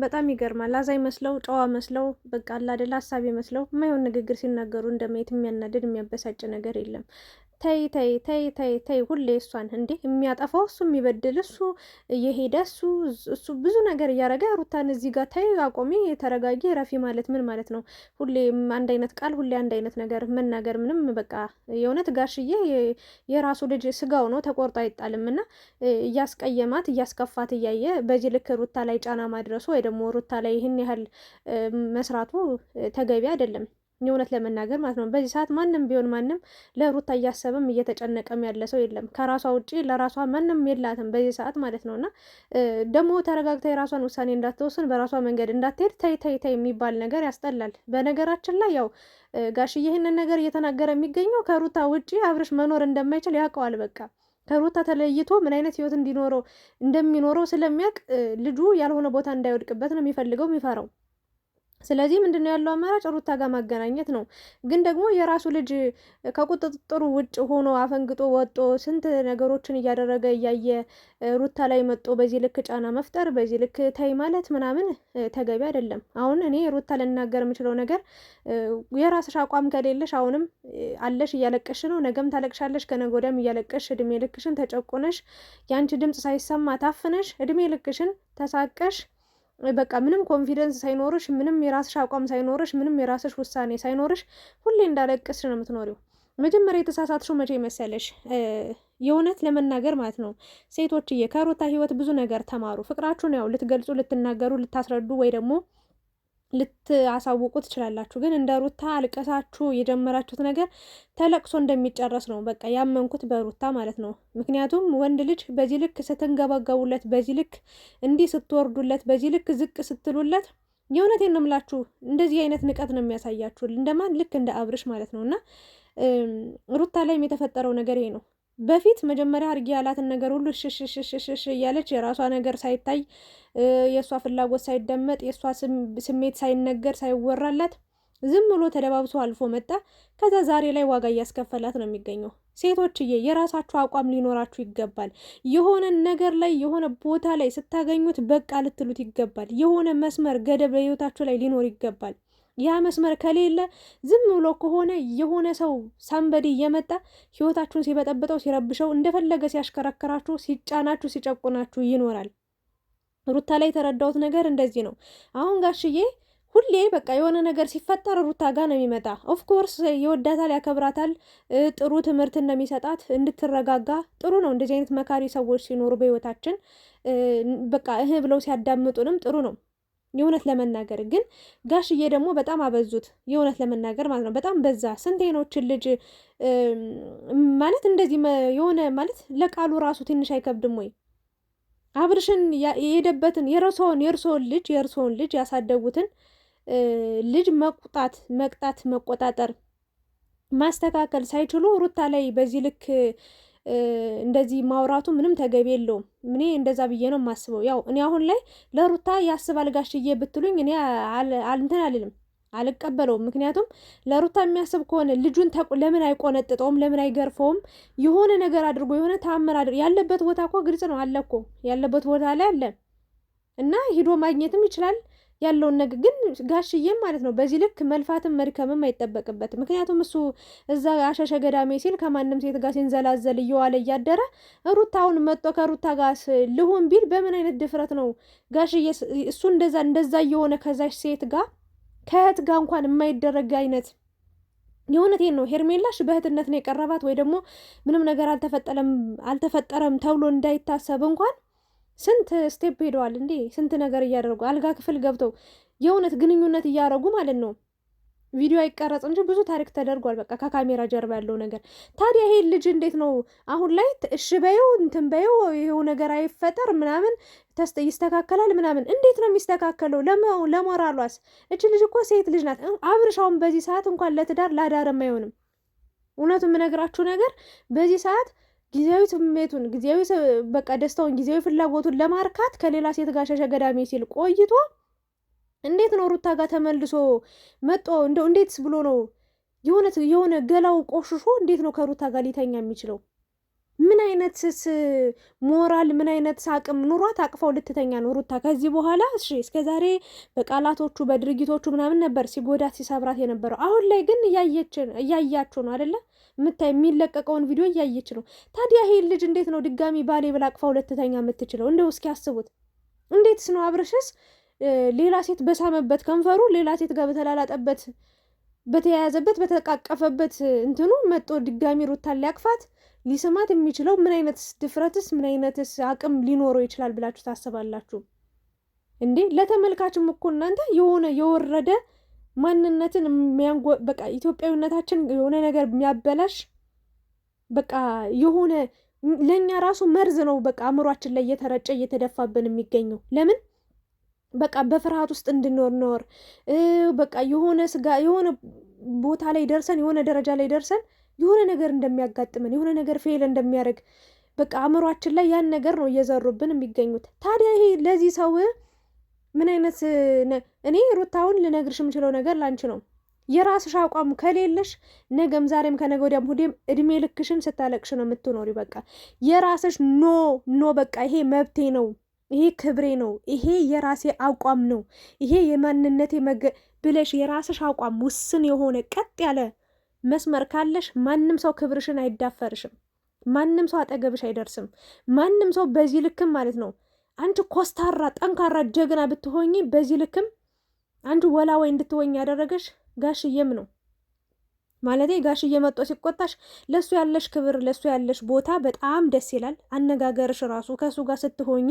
በጣም ይገርማል። አዛኝ መስለው ጨዋ መስለው በቃ አላ አይደል ሀሳብ መስለው የማይሆን ንግግር ሲናገሩ እንደማየት የሚያናድድ የሚያበሳጭ ነገር የለም። ተይ ተይ ተይ ተይ ተይ፣ ሁሌ እሷን እንዴ የሚያጠፋው እሱ የሚበድል እሱ እየሄደ እሱ ብዙ ነገር እያደረገ ሩታን እዚህ ጋር ተይ አቆሚ፣ ተረጋጊ፣ ረፊ ማለት ምን ማለት ነው? ሁሌ አንድ አይነት ቃል፣ ሁሌ አንድ አይነት ነገር መናገር ምንም በቃ የእውነት ጋሽዬ የራሱ ልጅ ስጋው ነው ተቆርጦ አይጣልም። እና እያስቀየማት እያስከፋት እያየ በዚህ ልክ ሩታ ላይ ጫና ማድረሱ ወይ ደግሞ ሩታ ላይ ይህን ያህል መስራቱ ተገቢ አይደለም። የእውነት ለመናገር ማለት ነው። በዚህ ሰዓት ማንም ቢሆን ማንም ለሩታ እያሰበም እየተጨነቀም ያለ ሰው የለም። ከራሷ ውጪ ለራሷ ማንም የላትም በዚህ ሰዓት ማለት ነው። እና ደግሞ ተረጋግታ የራሷን ውሳኔ እንዳትወስን በራሷ መንገድ እንዳትሄድ ተይ ተይ ተይ የሚባል ነገር ያስጠላል። በነገራችን ላይ ያው ጋሽዬ ይህንን ነገር እየተናገረ የሚገኘው ከሩታ ውጪ አብርሽ መኖር እንደማይችል ያውቀዋል። በቃ ከሩታ ተለይቶ ምን አይነት ህይወት እንደሚኖረው ስለሚያውቅ ልጁ ያልሆነ ቦታ እንዳይወድቅበት ነው የሚፈልገው የሚፈራው። ስለዚህ ምንድነው ያለው አማራጭ ሩታ ጋር ማገናኘት ነው። ግን ደግሞ የራሱ ልጅ ከቁጥጥሩ ውጭ ሆኖ አፈንግጦ ወጦ ስንት ነገሮችን እያደረገ እያየ ሩታ ላይ መጦ በዚህ ልክ ጫና መፍጠር፣ በዚህ ልክ ታይ ማለት ምናምን ተገቢ አይደለም። አሁን እኔ ሩታ ልናገር የምችለው ነገር የራስሽ አቋም ከሌለሽ አሁንም አለሽ፣ እያለቀሽ ነው፣ ነገም ታለቅሻለሽ፣ ከነገ ወዲያም እያለቀሽ እድሜ ልክሽን ተጨቁነሽ ያንቺ ድምጽ ሳይሰማ ታፍነሽ እድሜ ልክሽን ተሳቀሽ በቃ ምንም ኮንፊደንስ ሳይኖርሽ፣ ምንም የራስሽ አቋም ሳይኖርሽ፣ ምንም የራስሽ ውሳኔ ሳይኖርሽ ሁሌ እንዳለቅስሽ ነው የምትኖሪው። መጀመሪያ የተሳሳትሽው መቼ መሰለሽ? የእውነት ለመናገር ማለት ነው ሴቶችዬ ከሩታ ህይወት ብዙ ነገር ተማሩ። ፍቅራችሁን ያው ልትገልጹ፣ ልትናገሩ፣ ልታስረዱ ወይ ደግሞ ልታሳውቁ ትችላላችሁ። ግን እንደ ሩታ አልቀሳችሁ የጀመራችሁት ነገር ተለቅሶ እንደሚጨረስ ነው በቃ ያመንኩት በሩታ ማለት ነው። ምክንያቱም ወንድ ልጅ በዚህ ልክ ስትንገባገቡለት፣ በዚህ ልክ እንዲህ ስትወርዱለት፣ በዚህ ልክ ዝቅ ስትሉለት የእውነቴን ነው የምላችሁ እንደዚህ አይነት ንቀት ነው የሚያሳያችሁ። እንደማን ልክ እንደ አብርሽ ማለት ነው። እና ሩታ ላይም የተፈጠረው ነገር ይሄ ነው። በፊት መጀመሪያ አርጊ ያላትን ነገር ሁሉ ሽሽሽሽሽ እያለች የራሷ ነገር ሳይታይ የእሷ ፍላጎት ሳይደመጥ የእሷ ስሜት ሳይነገር ሳይወራላት ዝም ብሎ ተደባብሶ አልፎ መጣ። ከዛ ዛሬ ላይ ዋጋ እያስከፈላት ነው የሚገኘው። ሴቶችዬ የራሳችሁ አቋም ሊኖራችሁ ይገባል። የሆነ ነገር ላይ የሆነ ቦታ ላይ ስታገኙት በቃ ልትሉት ይገባል። የሆነ መስመር ገደብ በህይወታችሁ ላይ ሊኖር ይገባል። ያ መስመር ከሌለ ዝም ብሎ ከሆነ የሆነ ሰው ሳምበዲ እየመጣ ህይወታችሁን ሲበጠብጠው ሲረብሸው እንደፈለገ ሲያሽከረክራችሁ ሲጫናችሁ ሲጨቁናችሁ ይኖራል። ሩታ ላይ የተረዳሁት ነገር እንደዚህ ነው። አሁን ጋሽዬ ሁሌ በቃ የሆነ ነገር ሲፈጠር ሩታ ጋር ነው የሚመጣ። ኦፍኮርስ ይወዳታል፣ ያከብራታል። ጥሩ ትምህርት እንደሚሰጣት እንድትረጋጋ ጥሩ ነው። እንደዚህ አይነት መካሪ ሰዎች ሲኖሩ በህይወታችን በቃ ብለው ሲያዳምጡንም ጥሩ ነው። የእውነት ለመናገር ግን ጋሽዬ ደግሞ በጣም አበዙት። የእውነት ለመናገር ማለት ነው በጣም በዛ። ስንቴኖችን ልጅ ማለት እንደዚህ የሆነ ማለት ለቃሉ ራሱ ትንሽ አይከብድም ወይ? አብርሽን የሄደበትን የእርሶውን ልጅ ያሳደጉትን ልጅ መቅጣት፣ መቆጣጠር፣ ማስተካከል ሳይችሉ ሩታ ላይ በዚህ ልክ እንደዚህ ማውራቱ ምንም ተገቢ የለውም። እኔ እንደዛ ብዬ ነው የማስበው። ያው እኔ አሁን ላይ ለሩታ ያስባል ጋሽዬ ብትሉኝ እኔ እንትን አልልም፣ አልቀበለውም። ምክንያቱም ለሩታ የሚያስብ ከሆነ ልጁን ለምን አይቆነጥጠውም? ለምን አይገርፈውም? የሆነ ነገር አድርጎ የሆነ ተአምር ያለበት ቦታ እኮ ግልጽ ነው አለ እኮ ያለበት ቦታ ላይ አለ እና ሂዶ ማግኘትም ይችላል ያለውን ነገር። ግን ጋሽዬም ማለት ነው በዚህ ልክ መልፋትም መድከምም አይጠበቅበትም። ምክንያቱም እሱ እዛ አሸሸ ገዳሜ ሲል ከማንም ሴት ጋር ሲንዘላዘል እየዋለ እያደረ ሩታውን መጥቶ ከሩታ ጋር ልሁን ቢል በምን አይነት ድፍረት ነው ጋሽዬ? እሱ እንደዛ እየሆነ ከዛች ሴት ጋር ከእህት ጋር እንኳን የማይደረግ አይነት የእውነቴን ነው። ሄርሜላሽ በእህትነት ነው የቀረባት ወይ ደግሞ ምንም ነገር አልተፈጠረም ተብሎ እንዳይታሰብ እንኳን ስንት ስቴፕ ሄደዋል እንዴ! ስንት ነገር እያደረጉ አልጋ ክፍል ገብተው የእውነት ግንኙነት እያደረጉ ማለት ነው። ቪዲዮ አይቀረጽ እንጂ ብዙ ታሪክ ተደርጓል። በቃ ከካሜራ ጀርባ ያለው ነገር። ታዲያ ይሄ ልጅ እንዴት ነው አሁን ላይ እሺ በይው እንትን በይው ይሄው ነገር አይፈጠር ምናምን ይስተካከላል ምናምን? እንዴት ነው የሚስተካከለው? ለሞራሏስ? እች ልጅ እኮ ሴት ልጅ ናት። አብርሻውን በዚህ ሰዓት እንኳን ለትዳር ላዳርም አይሆንም። እውነቱ የምነግራችሁ ነገር በዚህ ሰዓት ጊዜያዊ ስሜቱን ጊዜያዊ በቃ ደስታውን ጊዜያዊ ፍላጎቱን ለማርካት ከሌላ ሴት ጋር ሸሸ ገዳሜ ሲል ቆይቶ እንዴት ነው ሩታ ጋር ተመልሶ መጦ እንደው እንዴትስ ብሎ ነው የሆነ ገላው ቆሽሾ እንዴት ነው ከሩታ ጋር ሊተኛ የሚችለው? ምን አይነትስ ሞራል ምን አይነትስ አቅም ኑሯት አቅፋው ልትተኛ ነው ሩታ? ከዚህ በኋላ እሺ፣ እስከዛሬ በቃላቶቹ በድርጊቶቹ ምናምን ነበር ሲጎዳት ሲሰብራት የነበረው። አሁን ላይ ግን እያያችሁ ነው አይደለ? የሚለቀቀውን ቪዲዮ እያየች ነው። ታዲያ ይሄ ልጅ እንዴት ነው ድጋሚ ባሌ ብላ አቅፋው ልትተኛ የምትችለው? እንደው እስኪ አስቡት። እንዴትስ ነው አብርሽስ ሌላ ሴት በሳመበት ከንፈሩ ሌላ ሴት ጋር በተላላጠበት በተያያዘበት በተቃቀፈበት እንትኑ መጦ ድጋሚ ሩታን ሊያቅፋት ሊስማት የሚችለው ምን አይነትስ ድፍረትስ ምን አይነትስ አቅም ሊኖረው ይችላል ብላችሁ ታስባላችሁ እንዴ? ለተመልካችም እኮ እናንተ የሆነ የወረደ ማንነትን በቃ ኢትዮጵያዊነታችን የሆነ ነገር የሚያበላሽ በቃ የሆነ ለእኛ ራሱ መርዝ ነው በቃ አእምሯችን ላይ እየተረጨ እየተደፋብን የሚገኘው። ለምን በቃ በፍርሃት ውስጥ እንድንኖር በቃ የሆነ ስጋ የሆነ ቦታ ላይ ደርሰን የሆነ ደረጃ ላይ ደርሰን የሆነ ነገር እንደሚያጋጥመን የሆነ ነገር ፌል እንደሚያደርግ በቃ አእምሯችን ላይ ያን ነገር ነው እየዘሩብን የሚገኙት። ታዲያ ይሄ ለዚህ ሰው ምን አይነት እኔ ሩታውን ልነግርሽ የምችለው ነገር ላንቺ ነው። የራስሽ አቋም ከሌለሽ ነገም ዛሬም ከነገ ወዲያም ሁሌም እድሜ ልክሽን ስታለቅሽ ነው የምትኖሪ። በቃ የራስሽ ኖ በቃ ይሄ መብቴ ነው፣ ይሄ ክብሬ ነው፣ ይሄ የራሴ አቋም ነው፣ ይሄ የማንነቴ ብለሽ የራስሽ አቋም ውስን የሆነ ቀጥ ያለ መስመር ካለሽ ማንም ሰው ክብርሽን አይዳፈርሽም። ማንም ሰው አጠገብሽ አይደርስም። ማንም ሰው በዚህ ልክም ማለት ነው አንቺ ኮስታራ ጠንካራ ጀግና ብትሆኚ በዚህ ልክም አንቺ ወላወይ እንድትሆኝ ያደረገሽ ጋሽዬም ነው ማለት። ጋሽዬ መጦ ሲቆጣሽ ለሱ ያለሽ ክብር ለሱ ያለሽ ቦታ በጣም ደስ ይላል። አነጋገርሽ ራሱ ከሱ ጋር ስትሆኚ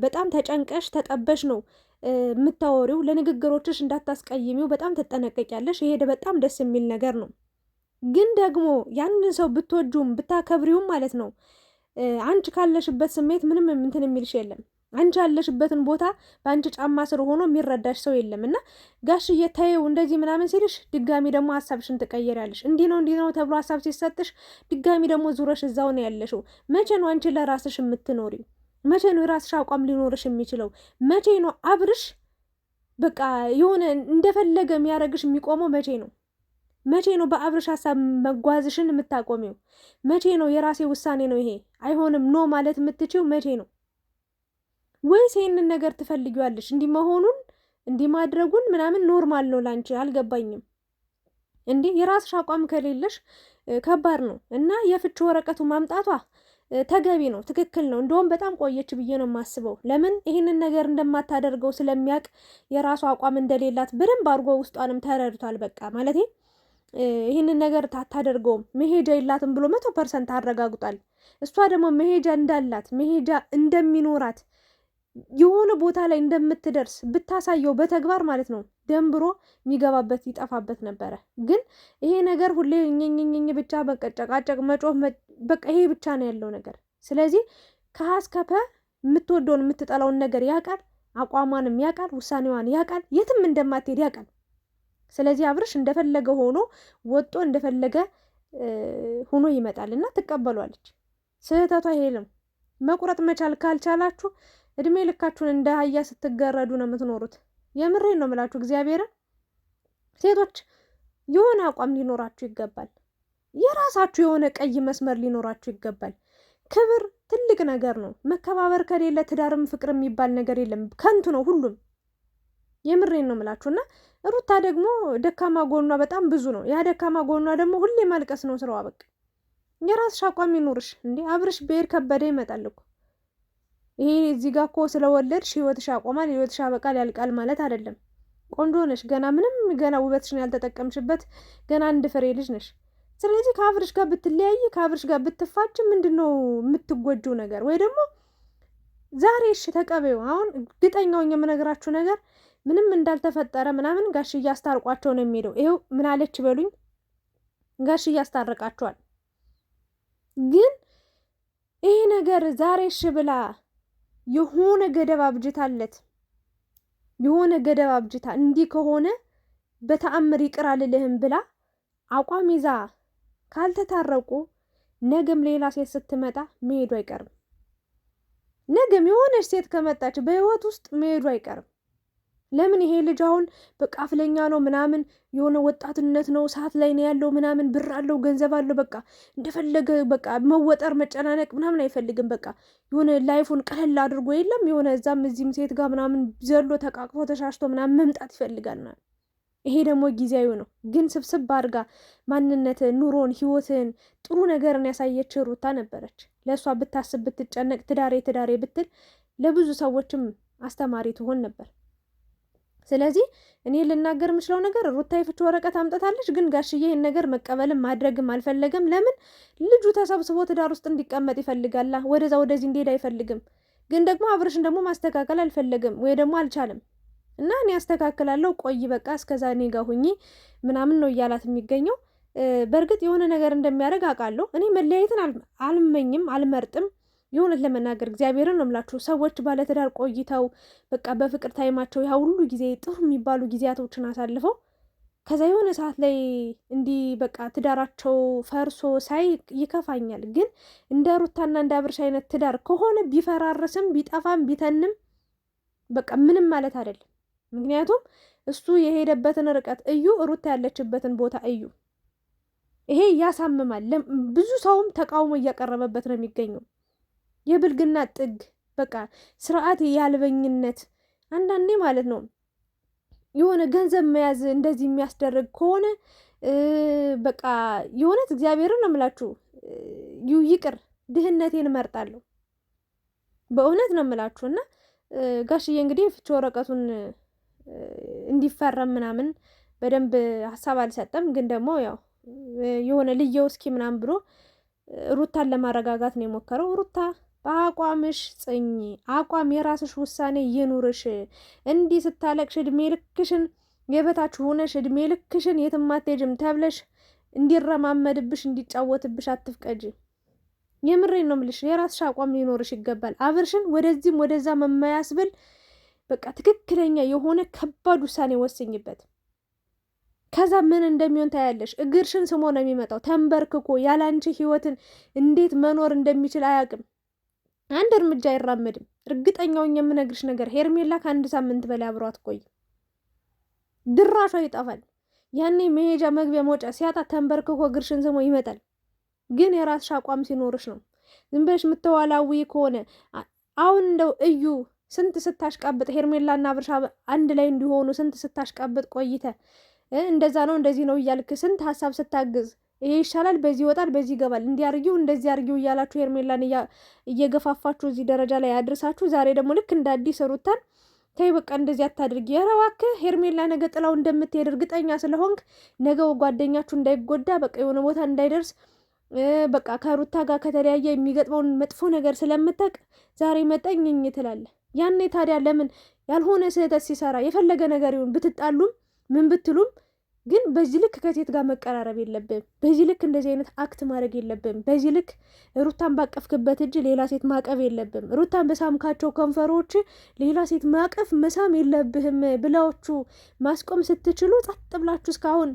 በጣም ተጨንቀሽ ተጠበሽ ነው የምታወሪው። ለንግግሮችሽ እንዳታስቀይሚው በጣም ትጠነቀቂያለሽ። ይሄ በጣም ደስ የሚል ነገር ነው። ግን ደግሞ ያንን ሰው ብትወጁም ብታከብሪውም ማለት ነው አንቺ ካለሽበት ስሜት ምንም እንትን የሚልሽ የለም። አንቺ ያለሽበትን ቦታ በአንቺ ጫማ ስር ሆኖ የሚረዳሽ ሰው የለም። እና ጋሽዬ ተይው እንደዚህ ምናምን ሲልሽ ድጋሚ ደግሞ ሀሳብሽን ትቀይሪያለሽ። እንዲህ ነው ተብሎ ሀሳብ ሲሰጥሽ ድጋሚ ደግሞ ዙረሽ እዛው ነው ያለሽው። መቼ ነው አንቺ ለራስሽ የምትኖሪ? መቼ ነው የራስሽ አቋም ሊኖርሽ የሚችለው? መቼ ነው አብርሽ በቃ የሆነ እንደፈለገ የሚያደርግሽ የሚቆመው? መቼ ነው በአብርሽ ሀሳብ መጓዝሽን የምታቆሚው? መቼ ነው የራሴ ውሳኔ ነው ይሄ አይሆንም ኖ ማለት የምትችው? መቼ ነው? ወይስ ይህንን ነገር ትፈልጊዋለሽ? እንዲህ መሆኑን እንዲህ ማድረጉን ምናምን ኖርማል ነው ላንቺ? አልገባኝም። እንዲህ የራስሽ አቋም ከሌለሽ ከባድ ነው። እና የፍች ወረቀቱ ማምጣቷ ተገቢ ነው፣ ትክክል ነው። እንደውም በጣም ቆየች ብዬ ነው የማስበው። ለምን ይህንን ነገር እንደማታደርገው ስለሚያውቅ የራሱ አቋም እንደሌላት በደንብ አድርጎ ውስጧንም ተረድቷል። በቃ ማለት ይህንን ነገር አታደርገውም መሄጃ የላትም ብሎ 100% አረጋግጧል። እሷ ደግሞ መሄጃ እንዳላት መሄጃ እንደሚኖራት የሆነ ቦታ ላይ እንደምትደርስ ብታሳየው በተግባር ማለት ነው ደንብሮ የሚገባበት ይጠፋበት ነበረ። ግን ይሄ ነገር ሁሌ ኝኝኝኝ ብቻ በቀጨቃጨቅ መጮህ በቃ ይሄ ብቻ ነው ያለው ነገር። ስለዚህ ከሀስከፐ የምትወደውን የምትጠላውን ነገር ያውቃል፣ አቋሟንም ያውቃል፣ ውሳኔዋን ያውቃል፣ የትም እንደማትሄድ ያውቃል። ስለዚህ አብርሽ እንደፈለገ ሆኖ ወጦ እንደፈለገ ሆኖ ይመጣል እና ትቀበሏለች። ስህተቷ ይሄ ነው። መቁረጥ መቻል ካልቻላችሁ እድሜ ልካችሁን እንደ አህያ ስትገረዱ ነው የምትኖሩት። የምሬን ነው የምላችሁ። እግዚአብሔርን ሴቶች የሆነ አቋም ሊኖራችሁ ይገባል። የራሳችሁ የሆነ ቀይ መስመር ሊኖራችሁ ይገባል። ክብር ትልቅ ነገር ነው። መከባበር ከሌለ ትዳርም ፍቅር የሚባል ነገር የለም፣ ከንቱ ነው ሁሉም። የምሬን ነው የምላችሁ። እና ሩታ ደግሞ ደካማ ጎኗ በጣም ብዙ ነው። ያ ደካማ ጎኗ ደግሞ ሁሌ ማልቀስ ነው ስራዋ። በቃ የራስሽ አቋም ይኖርሽ እንዴ። አብርሽ ብሄር ከበደ ይመጣል እኮ። ይሄ እዚህ ጋር እኮ ስለወለድሽ ህይወትሽ ያቆማል፣ ህይወትሽ ያበቃል፣ ያልቃል ማለት አይደለም። ቆንጆ ነሽ፣ ገና ውበትሽን ያልተጠቀምሽበት ገና አንድ ፍሬ ልጅ ነሽ። ስለዚህ ከአብርሽ ጋር ብትለያይ ከአብርሽ ጋር ብትፋጭ ምንድነው የምትጎጂው ነገር? ወይ ደግሞ ዛሬ እሺ ተቀበዩ። አሁን ግጠኛውን የምነግራችሁ ነገር ምንም እንዳልተፈጠረ ምናምን ጋሽ እያስታርቋቸው ነው የሚሄደው። ይኸው ምን አለች በሉኝ፣ ጋሽ እያስታርቃቸዋል። ግን ይሄ ነገር ዛሬ እሺ ብላ የሆነ ገደብ አብጅታለት የሆነ ገደብ አብጅታ እንዲህ ከሆነ በተአምር ይቅር አልልህም ብላ አቋም ይዛ ካልተታረቁ ነገም ሌላ ሴት ስትመጣ መሄዱ አይቀርም። ነገም የሆነች ሴት ከመጣች በህይወት ውስጥ መሄዱ አይቀርም። ለምን ይሄ ልጅ አሁን በቃ አፍለኛ ነው ምናምን የሆነ ወጣትነት ነው ሰዓት ላይ ነው ያለው ምናምን ብር አለው ገንዘብ አለው በቃ እንደፈለገ በቃ መወጠር መጨናነቅ ምናምን አይፈልግም። በቃ የሆነ ላይፉን ቀለል አድርጎ የለም የሆነ እዛም እዚህም ሴት ጋር ምናምን ዘሎ ተቃቅፎ ተሻሽቶ ምናምን መምጣት ይፈልጋል ምናምን። ይሄ ደግሞ ጊዜያዊ ነው። ግን ስብስብ አድርጋ ማንነትን፣ ኑሮን፣ ህይወትን ጥሩ ነገርን ያሳየች ሩታ ነበረች። ለእሷ ብታስብ ብትጨነቅ ትዳሬ ብትል ለብዙ ሰዎችም አስተማሪ ትሆን ነበር። ስለዚህ እኔ ልናገር የምችለው ነገር ሩታ የፍች ወረቀት አምጥታለች። ግን ጋሽዬ ይህን ነገር መቀበልም ማድረግም አልፈለገም። ለምን ልጁ ተሰብስቦ ትዳር ውስጥ እንዲቀመጥ ይፈልጋላ። ወደዛ ወደዚህ እንዲሄድ አይፈልግም። ግን ደግሞ አብርሽን ደግሞ ማስተካከል አልፈለግም ወይ ደግሞ አልቻለም። እና እኔ አስተካክላለሁ ቆይ በቃ እስከዛ እኔ ጋር ሁኚ ምናምን ነው እያላት የሚገኘው። በእርግጥ የሆነ ነገር እንደሚያደርግ አውቃለሁ። እኔ መለያየትን አልመኝም አልመርጥም። የሆነት ለመናገር እግዚአብሔርን ነው የምላችሁ። ሰዎች ባለትዳር ቆይተው በቃ በፍቅር ታይማቸው ያ ሁሉ ጊዜ ጥሩ የሚባሉ ጊዜያቶችን አሳልፈው ከዛ የሆነ ሰዓት ላይ እንዲህ በቃ ትዳራቸው ፈርሶ ሳይ ይከፋኛል። ግን እንደ ሩታና እንደ አብርሽ አይነት ትዳር ከሆነ ቢፈራርስም ቢጠፋም ቢተንም በቃ ምንም ማለት አይደለም። ምክንያቱም እሱ የሄደበትን ርቀት እዩ፣ ሩታ ያለችበትን ቦታ እዩ። ይሄ ያሳምማል። ብዙ ሰውም ተቃውሞ እያቀረበበት ነው የሚገኘው። የብልግና ጥግ በቃ ስርዓት ያልበኝነት አንዳንዴ ማለት ነው የሆነ ገንዘብ መያዝ እንደዚህ የሚያስደርግ ከሆነ በቃ የሆነት እግዚአብሔርን ነው የምላችሁ ይቅር ድህነቴን እመርጣለሁ። በእውነት ነው የምላችሁ። እና ጋሽዬ እንግዲህ ፍቺ ወረቀቱን እንዲፈረም ምናምን በደንብ ሀሳብ አልሰጠም። ግን ደግሞ ያው የሆነ ልየው እስኪ ምናምን ብሎ ሩታን ለማረጋጋት ነው የሞከረው። ሩታ በአቋምሽ ጽኚ፣ አቋም የራስሽ ውሳኔ ይኑርሽ። እንዲህ ስታለቅሽ እድሜ ልክሽን የበታች ሆነሽ እድሜ ልክሽን የትም አትሄጂም ተብለሽ እንዲረማመድብሽ እንዲጫወትብሽ አትፍቀጂ። የምሬን ነው የምልሽ። የራስሽ አቋም ሊኖርሽ ይገባል። አብርሽን ወደዚህም ወደዛ መማያስብል በቃ ትክክለኛ የሆነ ከባድ ውሳኔ ወስኝበት። ከዛ ምን እንደሚሆን ታያለሽ። እግርሽን ስሞ ነው የሚመጣው ተንበርክኮ። ያላንቺ ህይወትን እንዴት መኖር እንደሚችል አያውቅም። አንድ እርምጃ አይራመድም። እርግጠኛውን የምነግርሽ ነገር ሄርሜላ ከ1 ሳምንት በላይ አብሯት ቆይ ድራሿ ይጠፋል። ያኔ መሄጃ መግቢያ መውጫ ሲያጣ ተንበርክኮ እግርሽን ስሞ ይመጣል። ግን የራስሽ አቋም ሲኖርሽ ነው። ዝም ብለሽ የምትዋላዊ ከሆነ አሁን እንደው እዩ ስንት ስታሽቃብጥ ሄርሜላና አብርሽ አንድ ላይ እንዲሆኑ ስንት ስታሽቃብጥ ቆይተ እንደዛ ነው እንደዚህ ነው እያልክ ስንት ሀሳብ ስታግዝ ይሄ ይሻላል በዚህ ይወጣል በዚህ ይገባል እንዲያርጊው እንደዚህ አርጊው እያላችሁ ሄርሜላን እየገፋፋችሁ እዚህ ደረጃ ላይ አድርሳችሁ ዛሬ ደግሞ ልክ እንደ አዲስ ሩታን ተይ በቃ እንደዚህ አታድርጊ። ኧረ እባክህ ሄርሜላ ነገ ጥላው እንደምትሄድ እርግጠኛ ስለሆንክ ነገው ጓደኛችሁ እንዳይጎዳ በቃ የሆነ ቦታ እንዳይደርስ በቃ ከሩታ ጋር ከተለያየ የሚገጥመውን መጥፎ ነገር ስለምታቅ ዛሬ መጠኝኝ ትላለህ። ያኔ ታዲያ ለምን ያልሆነ ስህተት ሲሰራ የፈለገ ነገር ይሁን ብትጣሉም ምን ብትሉም ግን በዚህ ልክ ከሴት ጋር መቀራረብ የለብም። በዚህ ልክ እንደዚህ አይነት አክት ማድረግ የለብም። በዚህ ልክ ሩታን ባቀፍክበት እጅ ሌላ ሴት ማቀፍ የለብም። ሩታን በሳምካቸው ከንፈሮች ሌላ ሴት ማቀፍ መሳም የለብህም ብላችሁ ማስቆም ስትችሉ ጸጥ ብላችሁ እስካሁን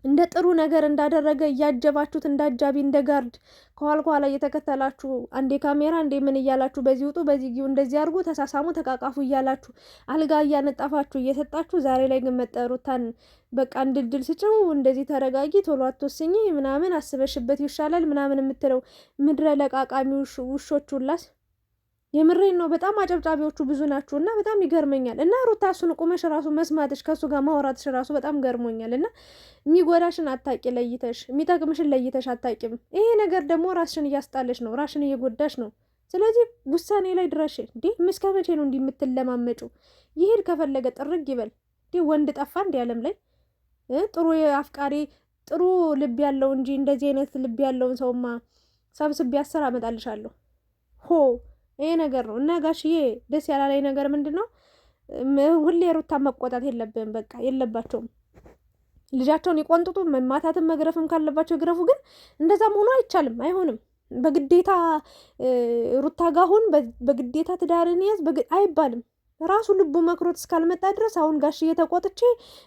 እንደ ጥሩ ነገር እንዳደረገ እያጀባችሁት እንዳጃቢ እንደ ጋርድ ከኋላ እየተከተላችሁ አንዴ ካሜራ አንዴ ምን እያላችሁ በዚህ ውጡ በዚህ ጊው እንደዚህ አድርጉ ተሳሳሙ ተቃቃፉ እያላችሁ አልጋ እያነጣፋችሁ እየሰጣችሁ ዛሬ ላይ ግን መጠሩታን በቃ እንድድል ስጭው እንደዚህ ተረጋጊ ቶሎ አትወስኝ ምናምን አስበሽበት ይሻላል ምናምን የምትለው ምድረ ለቃቃሚ ውሾች ሁላስ የምሬን ነው። በጣም አጨብጫቢዎቹ ብዙ ናችሁ እና በጣም ይገርመኛል። እና ሩታ እሱን ቁመሽ ራሱ መስማትሽ ከሱ ጋር ማውራትሽ ራሱ በጣም ገርሞኛል። እና የሚጎዳሽን አታቂ ለይተሽ የሚጠቅምሽን ለይተሽ አታቂም። ይሄ ነገር ደግሞ ራስሽን እያስጣለሽ ነው፣ ራስሽን እየጎዳሽ ነው። ስለዚህ ውሳኔ ላይ ድረሽ። እንዴ እስከ መቼ ነው እንዲህ የምትለማመጩ? ይሄድ ከፈለገ ጥርግ ይበል። እንዴ ወንድ ጠፋ እንዲ ዓለም ላይ ጥሩ አፍቃሪ ጥሩ ልብ ያለው እንጂ እንደዚህ አይነት ልብ ያለውን ሰውማ ሰብስቤ 10 አመጣልሻለሁ ሆ ይሄ ነገር ነው። እና ጋሽዬ ደስ ያላለኝ ነገር ምንድን ነው? ሁሌ ሩታን መቆጣት የለብንም። በቃ የለባቸውም። ልጃቸውን ይቆንጥጡ፣ መማታትን መግረፍም ካለባቸው ይግረፉ። ግን እንደዛም ሆኖ አይቻልም፣ አይሆንም። በግዴታ ሩታ ጋር ሁን፣ በግዴታ ትዳርን ያዝ አይባልም። ራሱ ልቡ መክሮት እስካልመጣ ድረስ አሁን ጋሽዬ ተቆጥቼ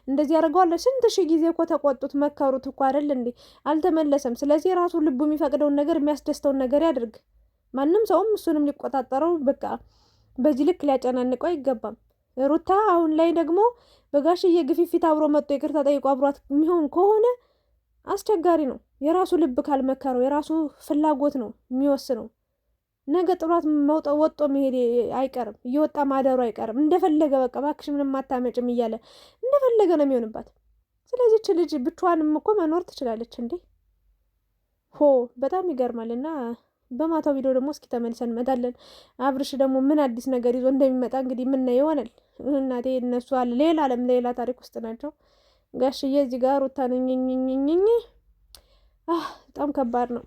እንደዚህ ያደርገዋለሁ። ስንት ሺህ ጊዜ እኮ ተቆጡት መከሩት እኮ አይደል እንዴ? አልተመለሰም። ስለዚህ ራሱ ልቡ የሚፈቅደውን ነገር የሚያስደስተውን ነገር ያድርግ። ማንም ሰውም እሱንም ሊቆጣጠረው በቃ በዚህ ልክ ሊያጨናንቀው አይገባም። ሩታ አሁን ላይ ደግሞ በጋሽዬ ግፊፊት አብሮ መጥቶ ይቅርታ ጠይቆ አብሯት የሚሆን ከሆነ አስቸጋሪ ነው። የራሱ ልብ ካልመከረው የራሱ ፍላጎት ነው የሚወስነው። ነገ ጥሏት ወጦ መሄድ አይቀርም፣ እየወጣ ማደሩ አይቀርም። እንደፈለገ በቃ እባክሽ ምንም አታመጭም እያለ እንደፈለገ ነው የሚሆንባት። ስለዚህች ልጅ ብቻዋንም እኮ መኖር ትችላለች እንዴ! ሆ በጣም ይገርማል። እና በማታው ቪዲዮ ደግሞ እስኪ ተመልሰን እንመጣለን። አብርሽ ደግሞ ምን አዲስ ነገር ይዞ እንደሚመጣ እንግዲህ የምናየው ይሆናል። እናቴ እነሱ አለ ሌላ ዓለም ሌላ ታሪክ ውስጥ ናቸው። ጋሽዬ እዚህ ጋር ሩታ ነኝኝኝኝ በጣም ከባድ ነው።